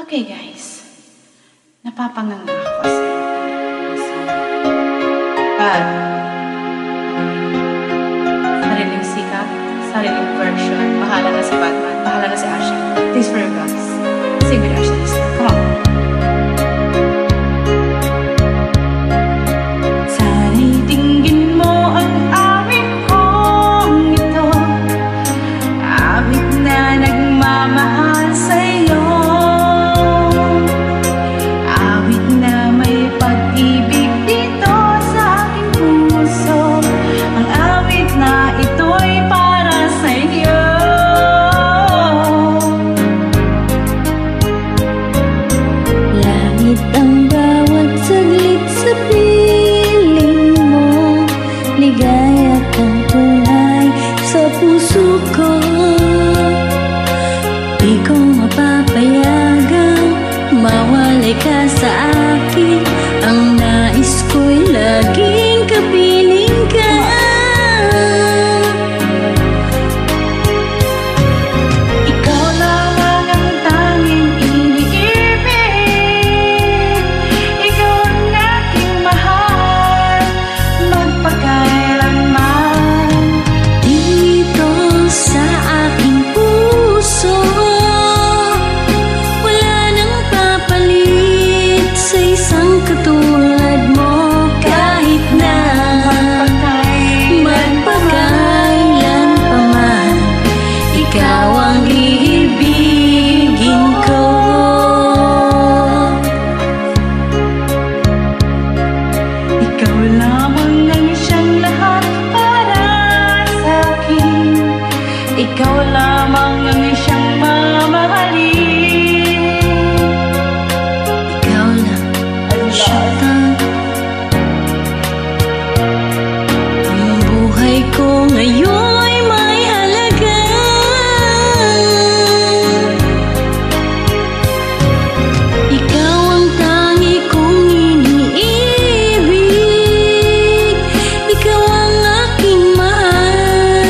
Okay guys, napapanganga ako kasi but sariling sikap, sariling version, bahala na si Batman, bahala na si Asha. Thanks for your guys. Sing with Asha this time. Come on. Sana'y tingin mo ang awit kong ito, awit na nagmamahal sa'yo, awit na may pag-ibig dito sa aking puso, ang awit na ito'y para sa'yo. Langit ang bawat saglit sa piling mo, ligaya kang tunay sa puso ko. Di ko mapapayagang mawalay ka sa akin, ang nais ko'y laging kapiling ka. Ikaw lang ang tanging iniibig, ikaw ang aking mahal, magpakailanman. Dito sa aking puso, wala nang papalit sa isang katulad mo, kahit na magpakailan pa man, ikaw ang iibigin ko. Ikaw lamang ang siyang lahat para sa akin, ikaw lamang ang siyang mamahalin. Ikaw lang ang siyang ang buhay ko ngayon'y may halaga. Ikaw ang tangi kong iniibig, ikaw ang aking mahal,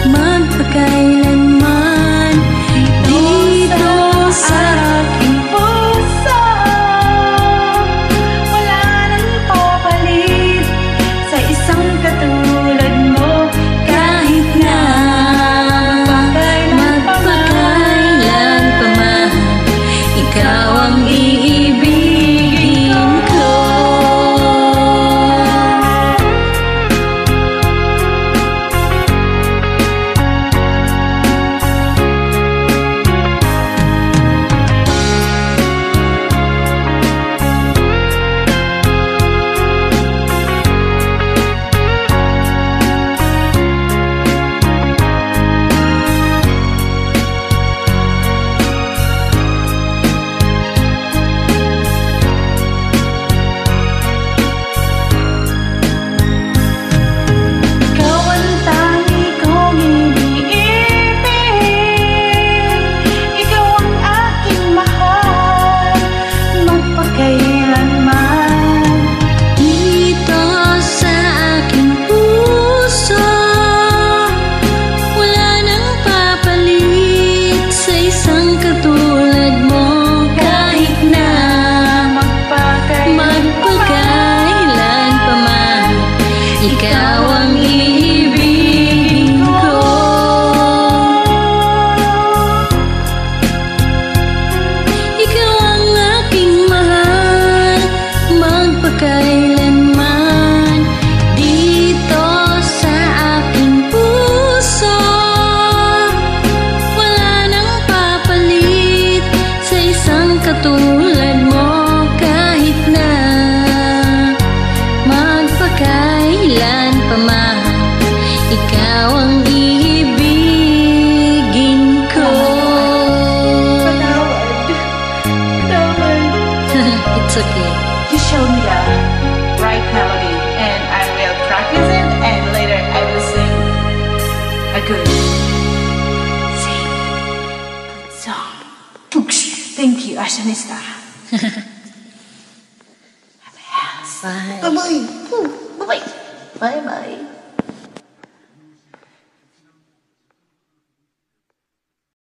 magpakailanman. Dito sa aking puso, wala nang papalit sa isang katulad mo, kahit na magpakailan pa man, ikaw ang iibigin ko. ikaw ang tangi kong iniibig, ikaw ang aking mahal, magpakailanman. Dito sa aking puso, wala nang papalit sa isang katulad mo, kahit na magpakailan pa man, ikaw ang iibigin ko. Ikaw ang aking mahal, magpakailanman. Dito sa aking puso, wala nang papalit sa isang katulad mo, kahit na magpakailan pa man, ikaw ang iibigin ko. It's okay. You show me the right melody and I will practice it, and later I will sing a good song. Thank you, Ashanista. Bye. Bye-bye. Bye-bye. Bye-bye.